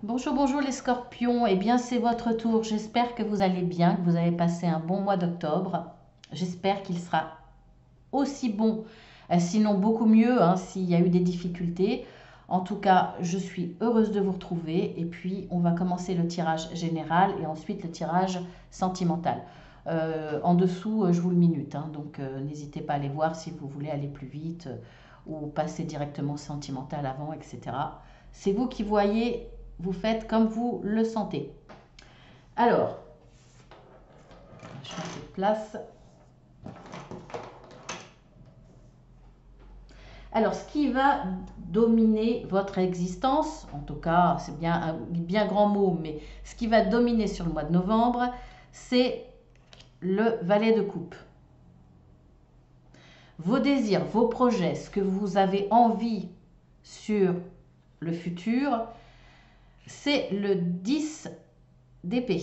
Bonjour, bonjour les scorpions. Eh bien, c'est votre tour. J'espère que vous allez bien, que vous avez passé un bon mois d'octobre. J'espère qu'il sera aussi bon, sinon beaucoup mieux, hein, s'il y a eu des difficultés. En tout cas, je suis heureuse de vous retrouver. Et puis, on va commencer le tirage général et ensuite le tirage sentimental. En dessous, je vous le minute, hein, donc n'hésitez pas à aller voir si vous voulez aller plus vite ou passer directement sentimental avant, etc. C'est vous qui voyez, vous faites comme vous le sentez. Alors, je fais un peu de place. Alors, ce qui va dominer votre existence, en tout cas, c'est bien un bien grand mot, mais ce qui va dominer sur le mois de novembre, c'est le valet de coupe. Vos désirs, vos projets, ce que vous avez envie sur le futur, c'est le 10 d'épée.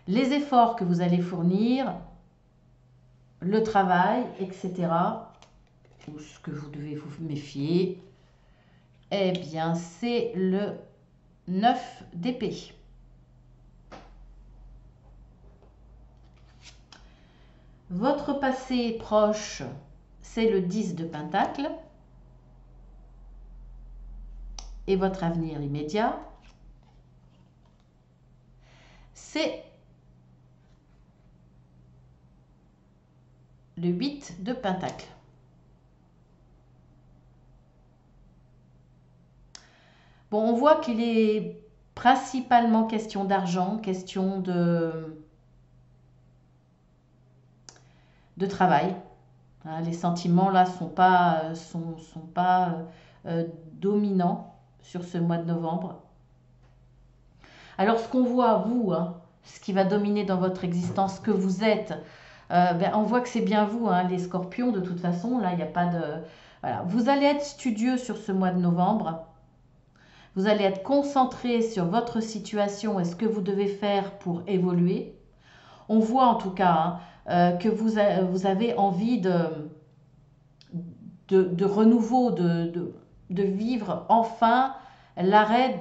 Les efforts que vous allez fournir, le travail, etc., ou ce que vous devez vous méfier, eh bien, c'est le 9 d'épée. Votre passé proche, c'est le 10 de pentacle. Et votre avenir immédiat, c'est le 8 de pentacle. Bon, on voit qu'il est principalement question d'argent, question de travail. Hein, les sentiments là sont pas dominants sur ce mois de novembre. Alors ce qu'on voit, vous, hein, ce qui va dominer dans votre existence, que vous êtes, on voit que c'est bien vous, hein, les scorpions, de toute façon, là, il n'y a pas de... Voilà. Vous allez être studieux sur ce mois de novembre. Vous allez être concentré sur votre situation et ce que vous devez faire pour évoluer. On voit en tout cas, hein, que vous avez envie de renouveau, de vivre enfin l'arrêt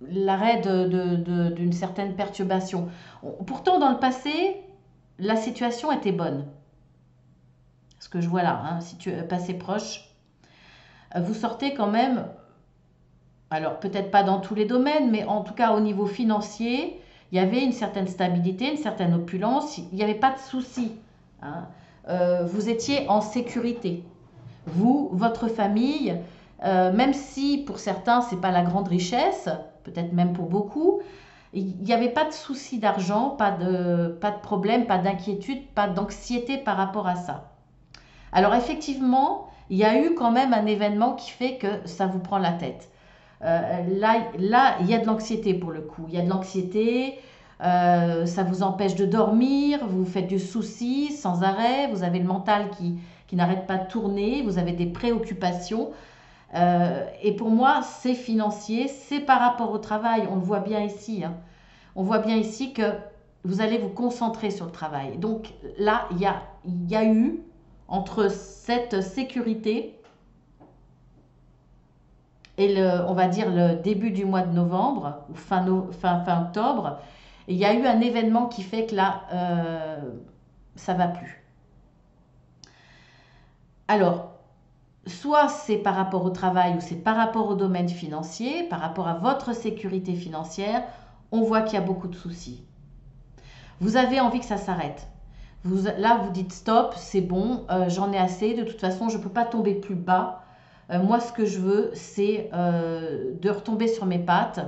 d'une certaine perturbation. Pourtant, dans le passé, la situation était bonne. Ce que je vois là, hein, passé proche, vous sortez quand même, alors peut-être pas dans tous les domaines, mais en tout cas au niveau financier, il y avait une certaine stabilité, une certaine opulence, il n'y avait pas de soucis. Hein. Vous étiez en sécurité. Vous, votre famille, même si pour certains c'est pas la grande richesse, peut-être même pour beaucoup, il n'y avait pas de souci d'argent, pas de problème, pas d'inquiétude, pas d'anxiété par rapport à ça. Alors effectivement, il y a eu quand même un événement qui fait que ça vous prend la tête. Là, il y a de l'anxiété pour le coup. Il y a de l'anxiété, ça vous empêche de dormir, vous faites du souci sans arrêt, vous avez le mental qui n'arrête pas de tourner, vous avez des préoccupations. Et pour moi, c'est financier, c'est par rapport au travail. On le voit bien ici. Hein. On voit bien ici que vous allez vous concentrer sur le travail. Donc là, il y a eu, entre cette sécurité et on va dire le début du mois de novembre, ou fin octobre, il y a eu un événement qui fait que là, ça va plus. Alors, soit c'est par rapport au travail ou c'est par rapport au domaine financier, par rapport à votre sécurité financière, on voit qu'il y a beaucoup de soucis. Vous avez envie que ça s'arrête. Là, vous dites stop, c'est bon, j'en ai assez, de toute façon, je ne peux pas tomber plus bas. Moi, ce que je veux, c'est de retomber sur mes pattes,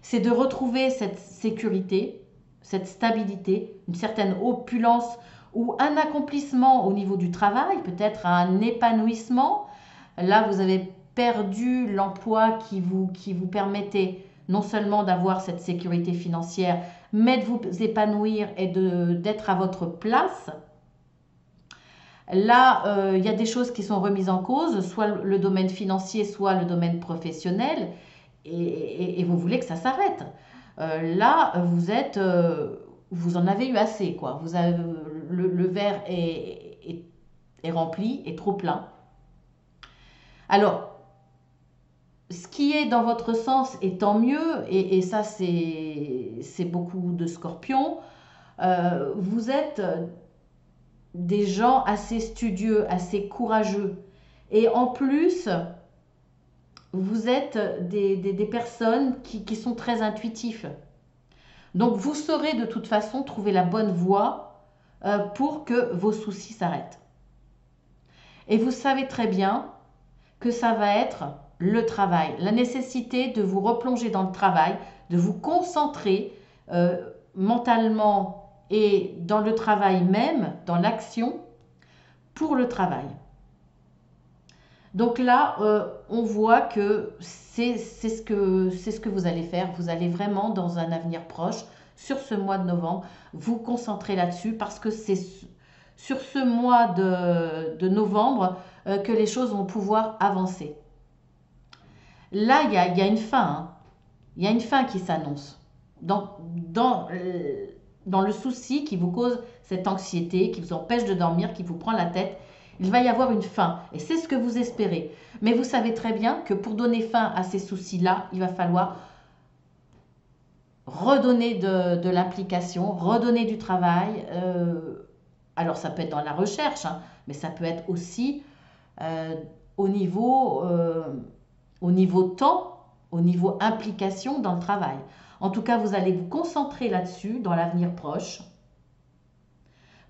c'est de retrouver cette sécurité, cette stabilité, une certaine opulence ou un accomplissement au niveau du travail, peut-être un épanouissement. Là, vous avez perdu l'emploi qui vous permettait non seulement d'avoir cette sécurité financière, mais de vous épanouir et d'être à votre place. Là, il y a des choses qui sont remises en cause, soit le domaine financier, soit le domaine professionnel, et vous voulez que ça s'arrête. Là, vous en avez eu assez, quoi. Le verre est rempli, est trop plein. Alors, ce qui est dans votre sens est tant mieux, et ça c'est beaucoup de scorpions. Vous êtes des gens assez studieux, assez courageux. Et en plus, vous êtes des personnes qui sont très intuitifs. Donc vous saurez de toute façon trouver la bonne voie pour que vos soucis s'arrêtent. Et vous savez très bien que ça va être le travail, la nécessité de vous replonger dans le travail, de vous concentrer mentalement et dans le travail même, dans l'action, pour le travail. Donc là, on voit que c'est ce que vous allez faire. Vous allez vraiment, dans un avenir proche, sur ce mois de novembre, vous concentrer là-dessus parce que c'est sur ce mois de novembre que les choses vont pouvoir avancer. Là, il y a une fin. Hein. Il y a une fin qui s'annonce. Dans le souci qui vous cause cette anxiété, qui vous empêche de dormir, qui vous prend la tête, il va y avoir une fin. Et c'est ce que vous espérez. Mais vous savez très bien que pour donner fin à ces soucis-là, il va falloir redonner de l'implication, redonner du travail. Alors ça peut être dans la recherche, hein, mais ça peut être aussi au niveau temps, au niveau implication dans le travail. En tout cas, vous allez vous concentrer là-dessus dans l'avenir proche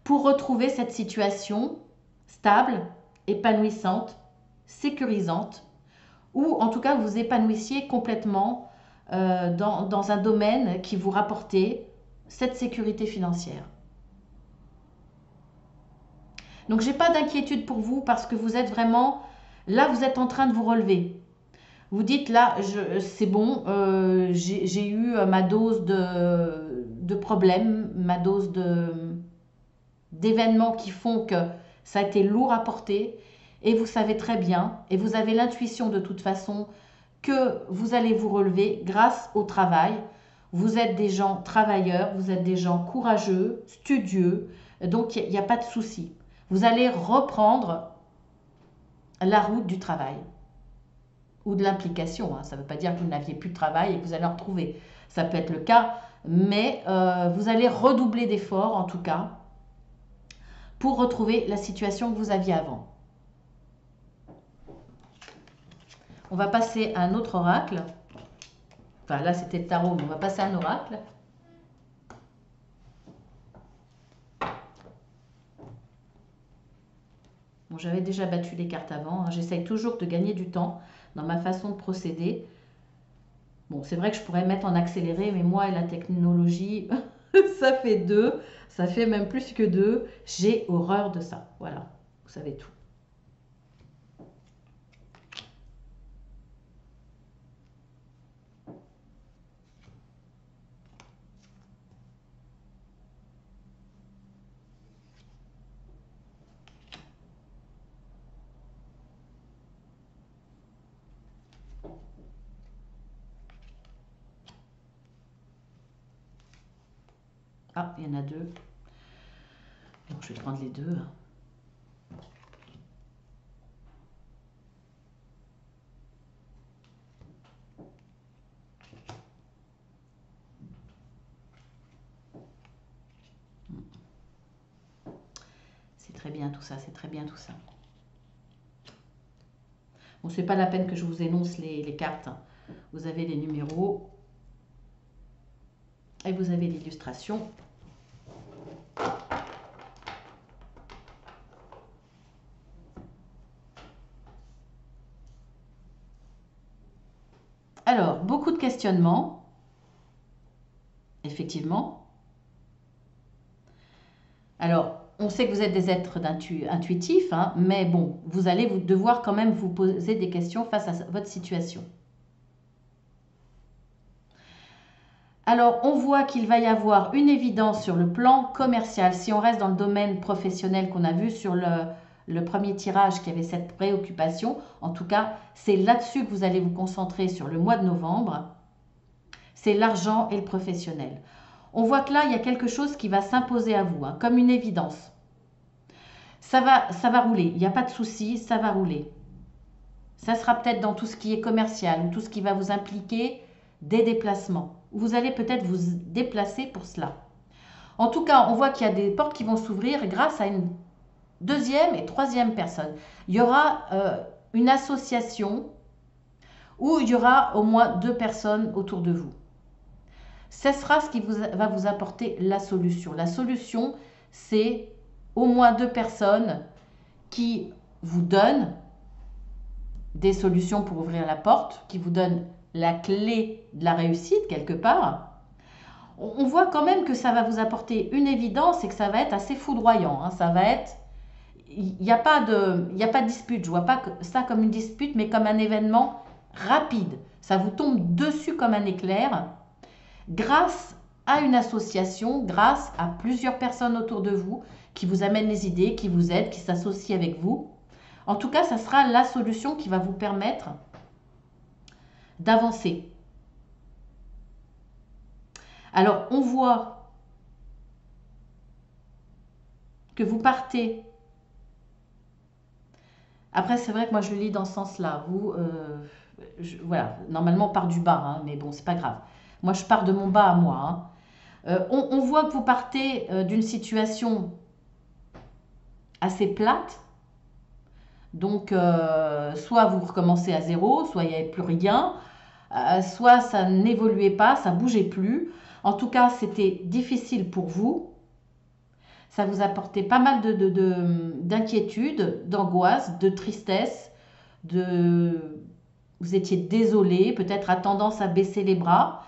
pour retrouver cette situation stable, épanouissante, sécurisante, ou en tout cas vous épanouissiez complètement dans un domaine qui vous rapportait cette sécurité financière. Donc j'ai pas d'inquiétude pour vous parce que vous êtes vraiment, là vous êtes en train de vous relever. Vous dites là, c'est bon, j'ai eu ma dose de problèmes, ma dose d'événements qui font que ça a été lourd à porter et vous savez très bien et vous avez l'intuition de toute façon que vous allez vous relever grâce au travail. Vous êtes des gens travailleurs, vous êtes des gens courageux, studieux, donc il n'y a pas de souci. Vous allez reprendre la route du travail ou de l'implication. Hein. Ça ne veut pas dire que vous n'aviez plus de travail et que vous allez en retrouver. Ça peut être le cas, mais vous allez redoubler d'efforts en tout cas pour retrouver la situation que vous aviez avant. On va passer à un autre oracle. Enfin là c'était le tarot, mais on va passer à un oracle. Bon, j'avais déjà battu les cartes avant. Hein. J'essaye toujours de gagner du temps dans ma façon de procéder. Bon, c'est vrai que je pourrais mettre en accéléré, mais moi et la technologie, ça fait 2. Ça fait même plus que 2. J'ai horreur de ça. Voilà, vous savez tout. Ah, il y en a 2. Donc, je vais prendre les 2. C'est très bien tout ça, c'est très bien tout ça. Bon, c'est pas la peine que je vous énonce les cartes. Vous avez les numéros et vous avez l'illustration. Alors, beaucoup de questionnements, effectivement. Alors, on sait que vous êtes des êtres intuitifs, hein, mais bon, vous allez devoir quand même vous poser des questions face à votre situation. Alors, on voit qu'il va y avoir une évidence sur le plan commercial. Si on reste dans le domaine professionnel qu'on a vu sur le premier tirage qui avait cette préoccupation, en tout cas, c'est là-dessus que vous allez vous concentrer sur le mois de novembre. C'est l'argent et le professionnel. On voit que là, il y a quelque chose qui va s'imposer à vous, hein, comme une évidence. Ça va rouler, il n'y a pas de souci, ça va rouler. Ça sera peut-être dans tout ce qui est commercial ou tout ce qui va vous impliquer des déplacements. Vous allez peut-être vous déplacer pour cela. En tout cas, on voit qu'il y a des portes qui vont s'ouvrir grâce à une deuxième et troisième personne. Il y aura une association où il y aura au moins 2 personnes autour de vous. Ce sera ce qui va vous apporter la solution. La solution, c'est au moins 2 personnes qui vous donnent des solutions pour ouvrir la porte, qui vous donnent la clé de la réussite quelque part. On voit quand même que ça va vous apporter une évidence et que ça va être assez foudroyant. Hein. Ça va être, il n'y a pas de dispute. Je ne vois pas ça comme une dispute, mais comme un événement rapide. Ça vous tombe dessus comme un éclair, grâce à une association, grâce à plusieurs personnes autour de vous qui vous amènent les idées, qui vous aident, qui s'associent avec vous. En tout cas, ça sera la solution qui va vous permettre d'avancer. Alors, on voit que vous partez. Après, c'est vrai que moi, je le lis dans ce sens-là. Vous, voilà, normalement, on part du bas, hein, mais bon, c'est pas grave. Moi, je pars de mon bas à moi. Hein. On voit que vous partez d'une situation assez plate. Donc, soit vous recommencez à zéro, soit il n'y avait plus rien, soit ça n'évoluait pas, ça ne bougeait plus. En tout cas, c'était difficile pour vous. Ça vous apportait pas mal d'inquiétude, d'angoisse, de tristesse, vous étiez désolé, peut-être à tendance à baisser les bras.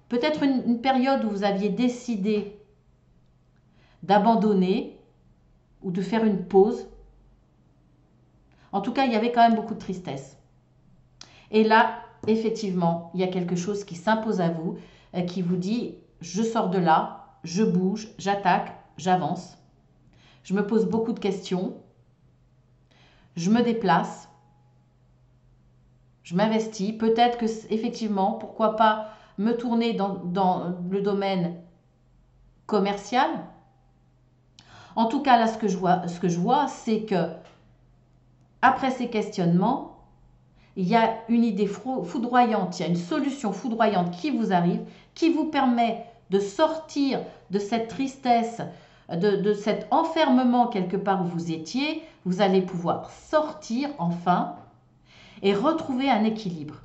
Peut-être une période où vous aviez décidé d'abandonner ou de faire une pause. En tout cas, il y avait quand même beaucoup de tristesse. Et là, effectivement, il y a quelque chose qui s'impose à vous, qui vous dit, je sors de là, je bouge, j'attaque, j'avance. Je me pose beaucoup de questions. Je me déplace. Je m'investis. Peut-être que, effectivement, pourquoi pas me tourner dans le domaine commercial. En tout cas, là, ce que je vois, c'est que après ces questionnements, il y a une idée foudroyante, il y a une solution foudroyante qui vous arrive, qui vous permet de sortir de cette tristesse, de cet enfermement quelque part où vous étiez. Vous allez pouvoir sortir enfin et retrouver un équilibre.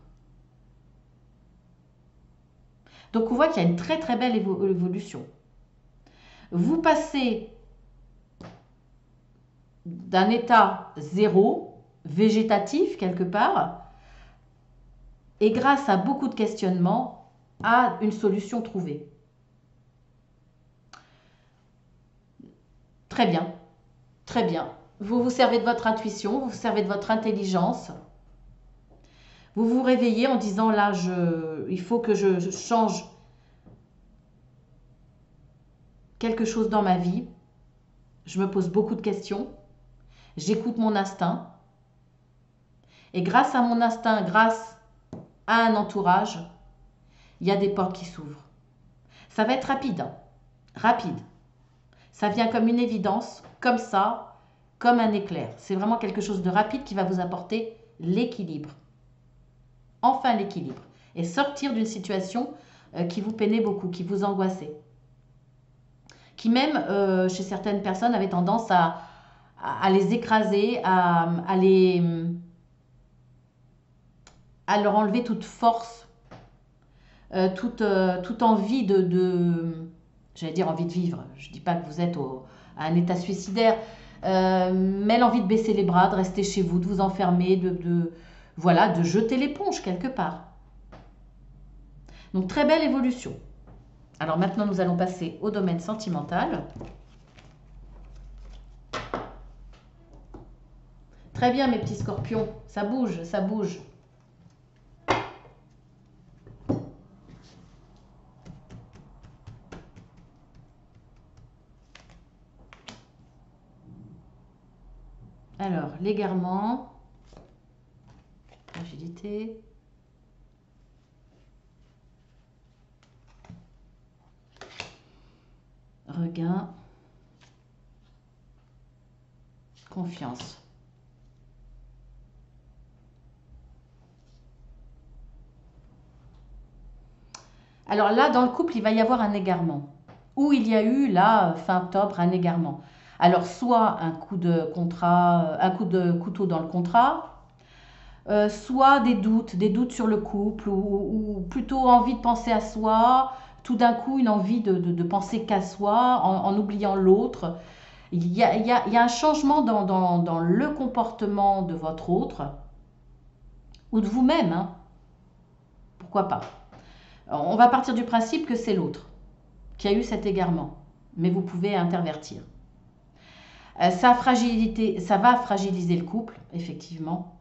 Donc on voit qu'il y a une très très belle évolution. Vous passez d'un état zéro, végétatif quelque part, et grâce à beaucoup de questionnements, à une solution trouvée. Très bien, très bien. Vous vous servez de votre intuition, vous vous servez de votre intelligence. Vous vous réveillez en disant là, il faut que je change quelque chose dans ma vie. Je me pose beaucoup de questions. J'écoute mon instinct. Et grâce à mon instinct, grâce à un entourage, il y a des portes qui s'ouvrent. Ça va être rapide, hein. Rapide. Ça vient comme une évidence, comme ça, comme un éclair. C'est vraiment quelque chose de rapide qui va vous apporter l'équilibre. Enfin l'équilibre. Et sortir d'une situation qui vous peinait beaucoup, qui vous angoissait. Qui même, chez certaines personnes, avait tendance à les écraser, à leur enlever toute force, toute envie j'allais dire envie de vivre. Je ne dis pas que vous êtes à un état suicidaire, mais l'envie de baisser les bras, de rester chez vous, de vous enfermer, voilà, de jeter l'éponge quelque part. Donc très belle évolution. Alors maintenant, nous allons passer au domaine sentimental. Très bien, mes petits scorpions. Ça bouge, ça bouge. Alors, l'égarement, agilité, regain, confiance. Alors là, dans le couple, il va y avoir un égarement. Ou il y a eu, là, fin octobre, un égarement. Alors, soit un coup de contrat, un coup de couteau dans le contrat, soit des doutes sur le couple, ou plutôt envie de penser à soi, tout d'un coup une envie de penser qu'à soi, en oubliant l'autre. Il y a un changement dans le comportement de votre autre, ou de vous-même, hein, pourquoi pas. On va partir du principe que c'est l'autre qui a eu cet égarement, mais vous pouvez intervertir. Ça va fragiliser le couple, effectivement.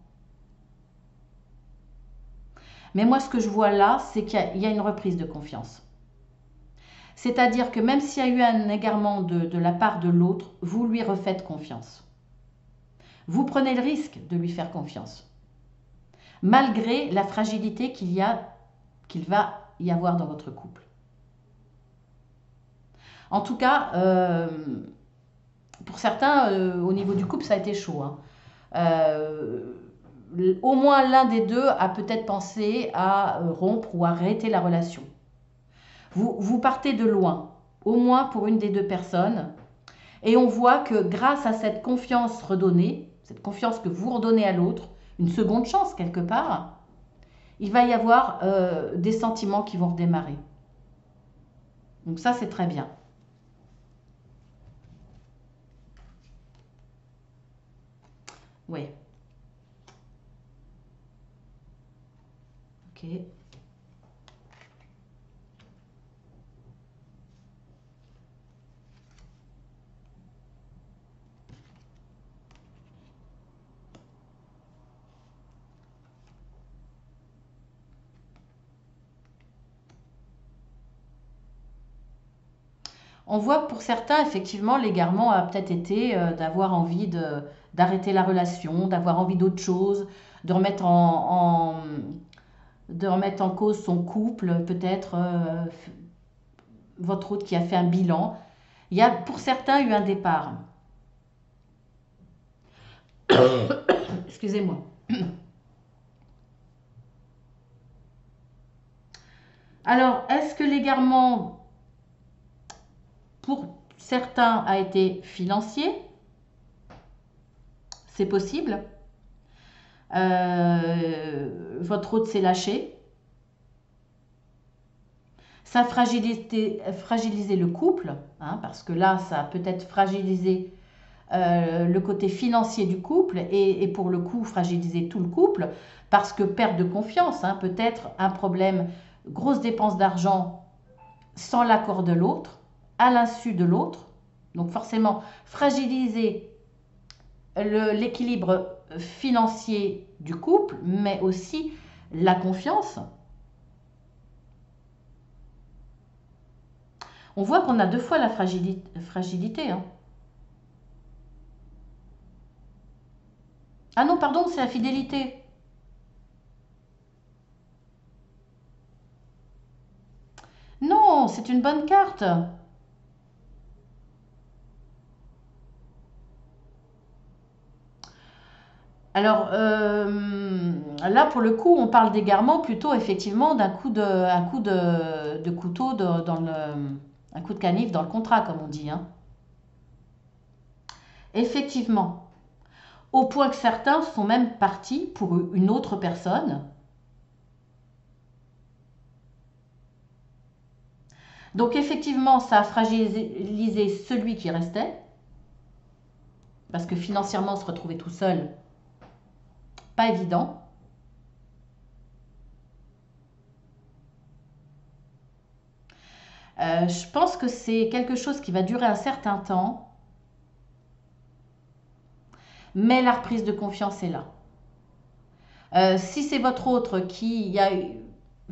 Mais moi, ce que je vois là, c'est qu'il y a une reprise de confiance. C'est-à-dire que même s'il y a eu un égarement de la part de l'autre, vous lui refaites confiance. Vous prenez le risque de lui faire confiance, malgré la fragilité qu'il va y avoir dans votre couple. En tout cas, pour certains, au niveau du couple, ça a été chaud, hein. Au moins l'un des deux a peut-être pensé à rompre ou arrêter la relation. Vous partez de loin, au moins pour une des deux personnes, et on voit que grâce à cette confiance redonnée, cette confiance que vous redonnez à l'autre, une seconde chance quelque part, il va y avoir des sentiments qui vont redémarrer. Donc ça, c'est très bien. Oui, ok. On voit que pour certains, effectivement, l'égarement a peut-être été d'avoir envie d'arrêter la relation, d'avoir envie d'autre chose, de remettre de remettre en cause son couple, peut-être votre autre qui a fait un bilan. Il y a pour certains eu un départ. Excusez-moi. Alors, est-ce que l'égarement, pour certains, a été financier? C'est possible. Votre autre s'est lâché. Ça a fragilisé le couple, hein, parce que là, ça a peut-être fragilisé le côté financier du couple et pour le coup fragiliser tout le couple parce que perte de confiance, hein, peut-être un problème, grosse dépense d'argent sans l'accord de l'autre, à l'insu de l'autre, donc forcément fragiliser l'équilibre financier du couple, mais aussi la confiance. On voit qu'on a deux fois la fragilité, hein. Ah non, pardon, c'est la fidélité. Non, c'est une bonne carte. Alors là, pour le coup, on parle d'égarement plutôt effectivement un coup de couteau dans un coup de canif dans le contrat, comme on dit, hein. Effectivement, au point que certains sont même partis pour une autre personne. Donc effectivement, ça a fragilisé celui qui restait, parce que financièrement, se retrouver tout seul, pas évident. Je pense que c'est quelque chose qui va durer un certain temps, mais la reprise de confiance est là. Si c'est votre autre qui a eu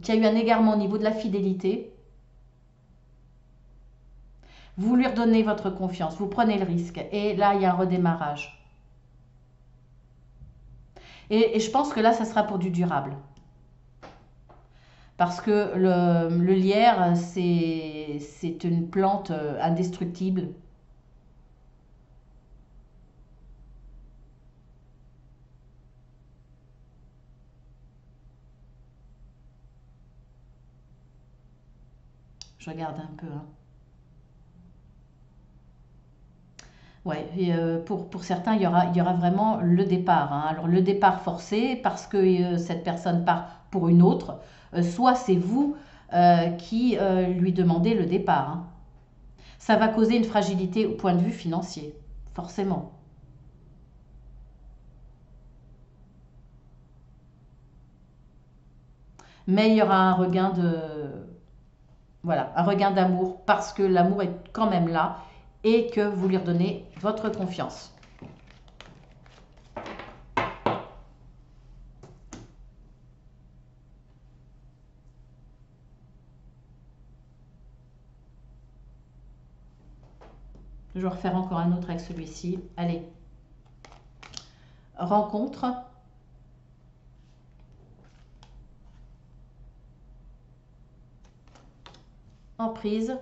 un égarement au niveau de la fidélité, vous lui redonnez votre confiance, vous prenez le risque. Et là, il y a un redémarrage. Et je pense que là, ça sera pour du durable. Parce que le lierre, c'est une plante indestructible. Je regarde un peu. Hein. Ouais, et pour certains, il y aura vraiment le départ. Hein. Alors le départ forcé parce que cette personne part pour une autre, soit c'est vous qui lui demandez le départ. Hein. Ça va causer une fragilité au point de vue financier, forcément. Mais il y aura un regain de, voilà, un regain d'amour parce que l'amour est quand même là et que vous lui redonnez votre confiance. Je vais refaire encore un autre avec celui-ci. Allez. Rencontre. Emprise.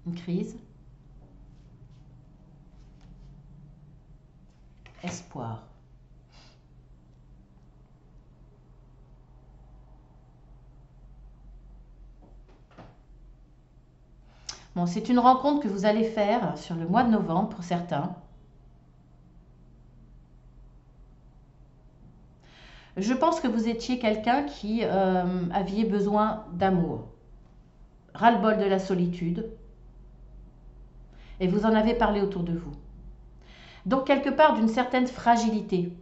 Une crise. Espoir. Bon, c'est une rencontre que vous allez faire sur le mois de novembre pour certains. Je pense que vous étiez quelqu'un qui aviez besoin d'amour, ras-le-bol de la solitude, et vous en avez parlé autour de vous. Donc quelque part d'une certaine fragilité.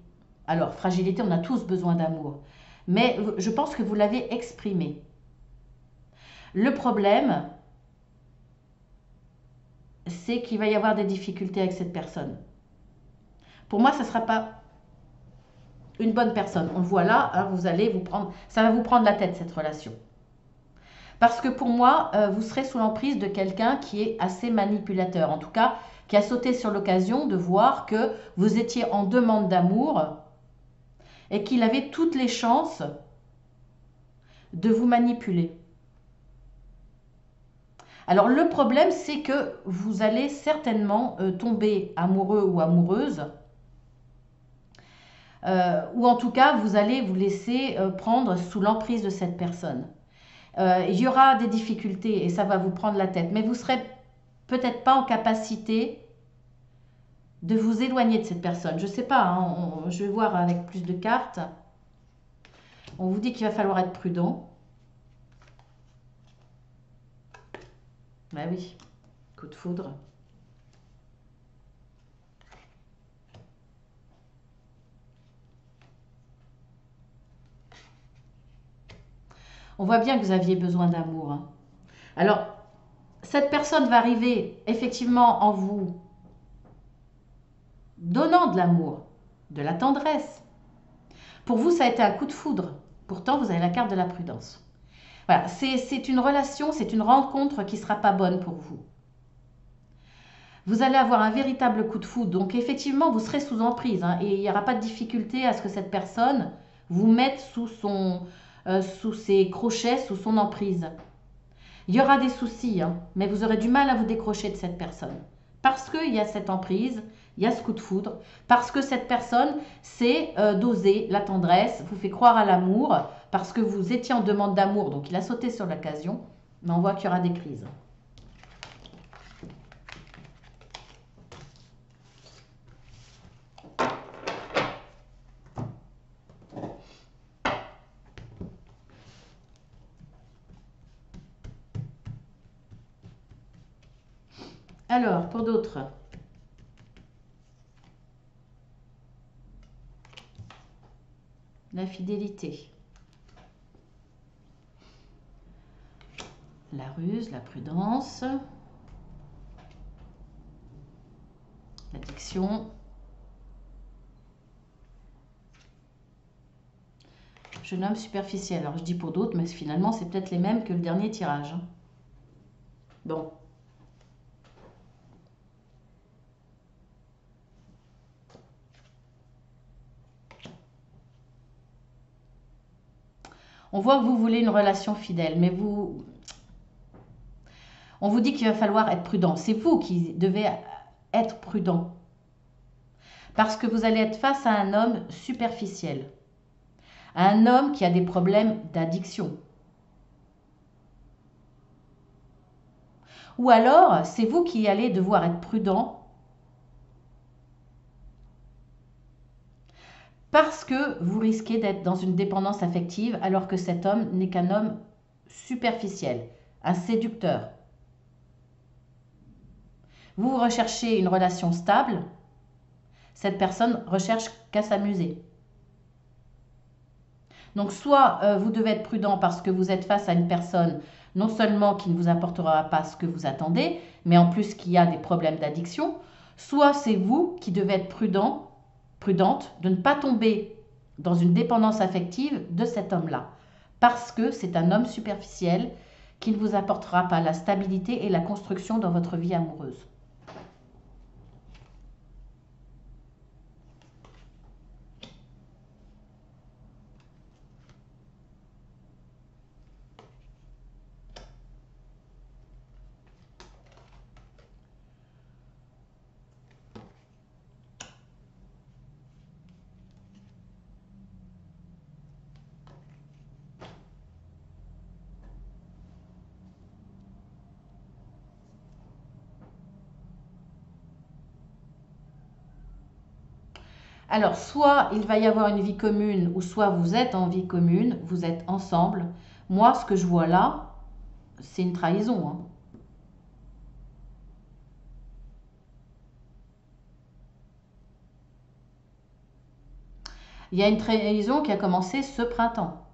Alors, fragilité, on a tous besoin d'amour, mais je pense que vous l'avez exprimé. Le problème, c'est qu'il va y avoir des difficultés avec cette personne. Pour moi, ça ne sera pas une bonne personne. On le voit là, hein, vous allez vous prendre, ça va vous prendre la tête cette relation. Parce que pour moi, vous serez sous l'emprise de quelqu'un qui est assez manipulateur. En tout cas, qui a sauté sur l'occasion de voir que vous étiez en demande d'amour et qu'il avait toutes les chances de vous manipuler. Alors le problème, c'est que vous allez certainement tomber amoureux ou amoureuse, ou en tout cas, vous allez vous laisser prendre sous l'emprise de cette personne. Il y aura des difficultés et ça va vous prendre la tête, mais vous serez peut-être pas en capacité de vous éloigner de cette personne. Je ne sais pas, hein, je vais voir avec plus de cartes. On vous dit qu'il va falloir être prudent. Ben oui, coup de foudre. On voit bien que vous aviez besoin d'amour. Hein. Alors, cette personne va arriver effectivement en vous donnant de l'amour, de la tendresse. Pour vous, ça a été un coup de foudre. Pourtant, vous avez la carte de la prudence. Voilà, c'est une relation, c'est une rencontre qui ne sera pas bonne pour vous. Vous allez avoir un véritable coup de foudre. Donc, effectivement, vous serez sous emprise. Hein, et il n'y aura pas de difficulté à ce que cette personne vous mette sous ses crochets, sous son emprise. Il y aura des soucis, hein, mais vous aurez du mal à vous décrocher de cette personne. Parce qu'il y a cette emprise, il y a ce coup de foudre, parce que cette personne sait doser la tendresse, vous fait croire à l'amour, parce que vous étiez en demande d'amour, donc il a sauté sur l'occasion, mais on voit qu'il y aura des crises. Alors, pour d'autres, la fidélité, la ruse, la prudence, l'addiction, jeune homme superficiel. Alors, je dis pour d'autres, mais finalement, c'est peut-être les mêmes que le dernier tirage. Hein. Bon. On voit que vous voulez une relation fidèle, mais on vous dit qu'il va falloir être prudent. C'est vous qui devez être prudent. Parce que vous allez être face à un homme superficiel. Un homme qui a des problèmes d'addiction. Ou alors, c'est vous qui allez devoir être prudent parce que vous risquez d'être dans une dépendance affective alors que cet homme n'est qu'un homme superficiel, un séducteur. Vous recherchez une relation stable, cette personne recherche qu'à s'amuser. Donc soit vous devez être prudent parce que vous êtes face à une personne non seulement qui ne vous apportera pas ce que vous attendez, mais en plus qui a des problèmes d'addiction, soit c'est vous qui devez être prudente de ne pas tomber dans une dépendance affective de cet homme-là, parce que c'est un homme superficiel qui ne vous apportera pas la stabilité et la construction dans votre vie amoureuse. Alors, soit il va y avoir une vie commune, ou soit vous êtes en vie commune, vous êtes ensemble. Moi, ce que je vois là, c'est une trahison, hein. Il y a une trahison qui a commencé ce printemps.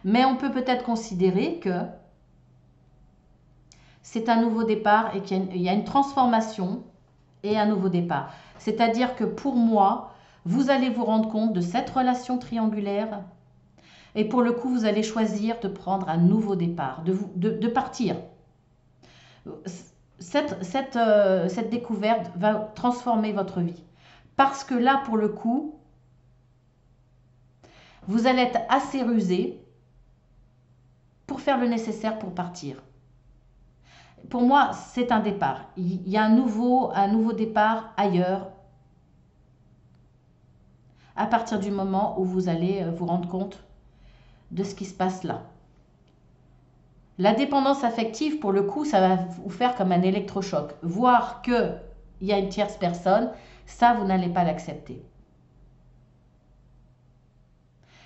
Mais on peut peut-être considérer que c'est un nouveau départ et qu'il y a une transformation et un nouveau départ. C'est-à-dire que pour moi, vous allez vous rendre compte de cette relation triangulaire et pour le coup, vous allez choisir de prendre un nouveau départ, de partir. Cette découverte va transformer votre vie. Parce que là, pour le coup, vous allez être assez rusé pour faire le nécessaire pour partir. Pour moi, c'est un départ. Il y a un nouveau départ ailleurs à partir du moment où vous allez vous rendre compte de ce qui se passe là. La dépendance affective, pour le coup, ça va vous faire comme un électrochoc. Voir qu'il y a une tierce personne, ça, vous n'allez pas l'accepter.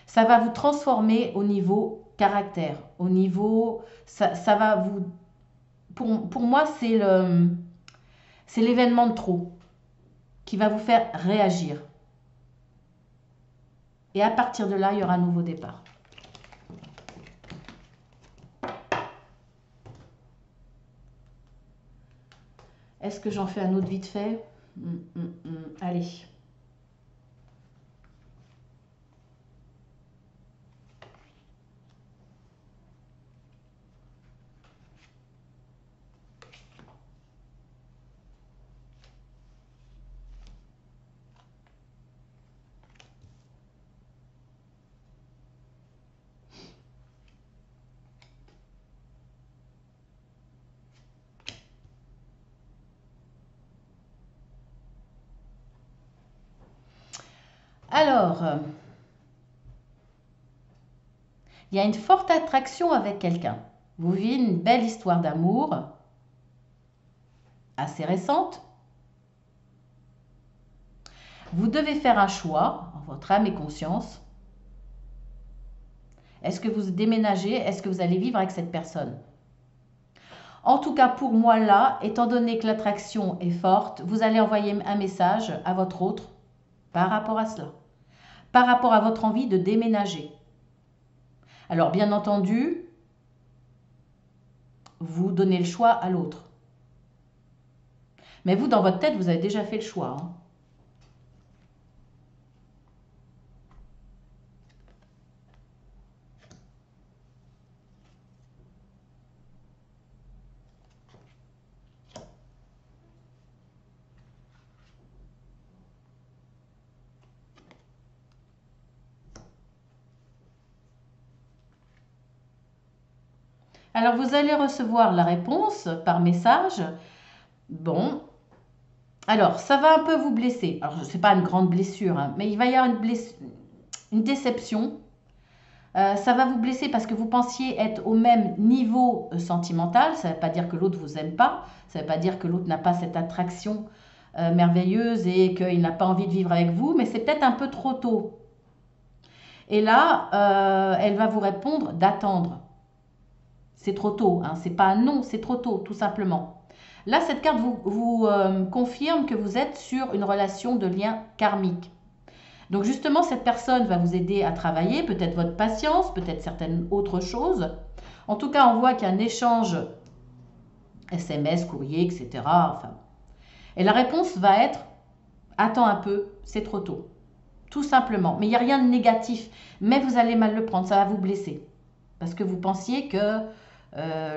Ça va vous transformer au niveau caractère, au niveau... Ça va vous... Pour moi, c'est l'événement de trop qui va vous faire réagir. Et à partir de là, il y aura un nouveau départ. Est-ce que j'en fais un autre vite fait? Allez. Alors, il y a une forte attraction avec quelqu'un. Vous vivez une belle histoire d'amour, assez récente. Vous devez faire un choix, en votre âme et conscience. Est-ce que vous déménagez? Est-ce que vous allez vivre avec cette personne? En tout cas, pour moi là, étant donné que l'attraction est forte, vous allez envoyer un message à votre autre par rapport à cela, par rapport à votre envie de déménager. Alors, bien entendu, vous donnez le choix à l'autre. Mais vous, dans votre tête, vous avez déjà fait le choix, hein. Alors, vous allez recevoir la réponse par message. Bon, Alors, ça va un peu vous blesser. Alors, ce n'est pas une grande blessure, hein, mais il va y avoir une déception. Ça va vous blesser parce que vous pensiez être au même niveau sentimental. Ça ne veut pas dire que l'autre ne vous aime pas. Ça ne veut pas dire que l'autre n'a pas cette attraction merveilleuse et qu'il n'a pas envie de vivre avec vous. Mais c'est peut-être un peu trop tôt. Et là, elle va vous répondre d'attendre. C'est trop tôt, hein. C'est pas un non, c'est trop tôt, tout simplement. Là, cette carte vous confirme que vous êtes sur une relation de lien karmique. Donc justement, cette personne va vous aider à travailler, peut-être votre patience, peut-être certaines autres choses. En tout cas, on voit qu'il y a un échange SMS, courrier, etc. Enfin, et la réponse va être « Attends un peu, c'est trop tôt ». Tout simplement. Mais il n'y a rien de négatif. Mais vous allez mal le prendre, ça va vous blesser. Parce que vous pensiez que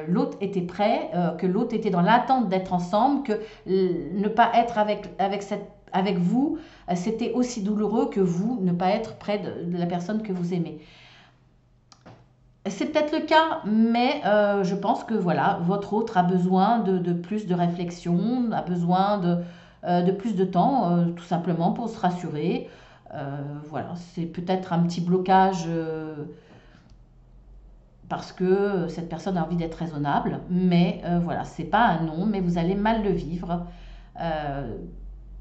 l'autre était prêt, que l'autre était dans l'attente d'être ensemble, que ne pas être avec vous, c'était aussi douloureux que vous, ne pas être près de la personne que vous aimez. C'est peut-être le cas, mais je pense que voilà, votre autre a besoin de plus de réflexion, a besoin de plus de temps, tout simplement pour se rassurer. Voilà, c'est peut-être un petit blocage parce que cette personne a envie d'être raisonnable, mais voilà, c'est pas un non, mais vous allez mal le vivre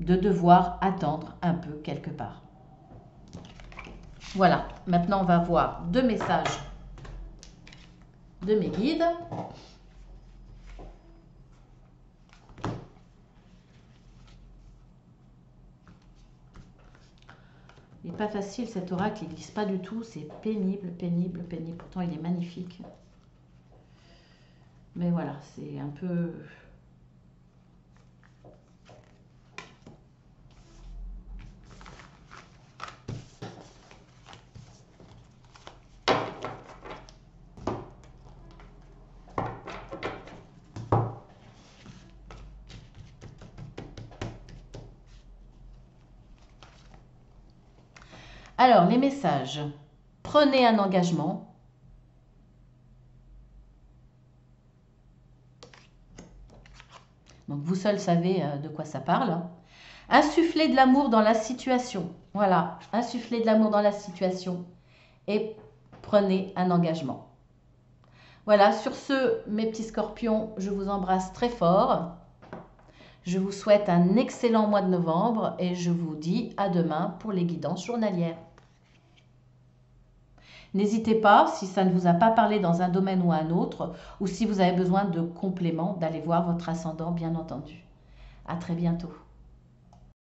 de devoir attendre un peu quelque part. Voilà, maintenant on va voir deux messages de mes guides. Il n'est pas facile cet oracle, il ne glisse pas du tout, c'est pénible, pénible, pénible. Pourtant il est magnifique. Mais voilà, c'est un peu... Alors, les messages. Prenez un engagement. Donc, vous seul savez de quoi ça parle. Insufflez de l'amour dans la situation. Voilà, insufflez de l'amour dans la situation et prenez un engagement. Voilà, sur ce, mes petits scorpions, je vous embrasse très fort. Je vous souhaite un excellent mois de novembre et je vous dis à demain pour les guidances journalières. N'hésitez pas, si ça ne vous a pas parlé dans un domaine ou un autre, ou si vous avez besoin de compléments, d'aller voir votre ascendant, bien entendu. À très bientôt.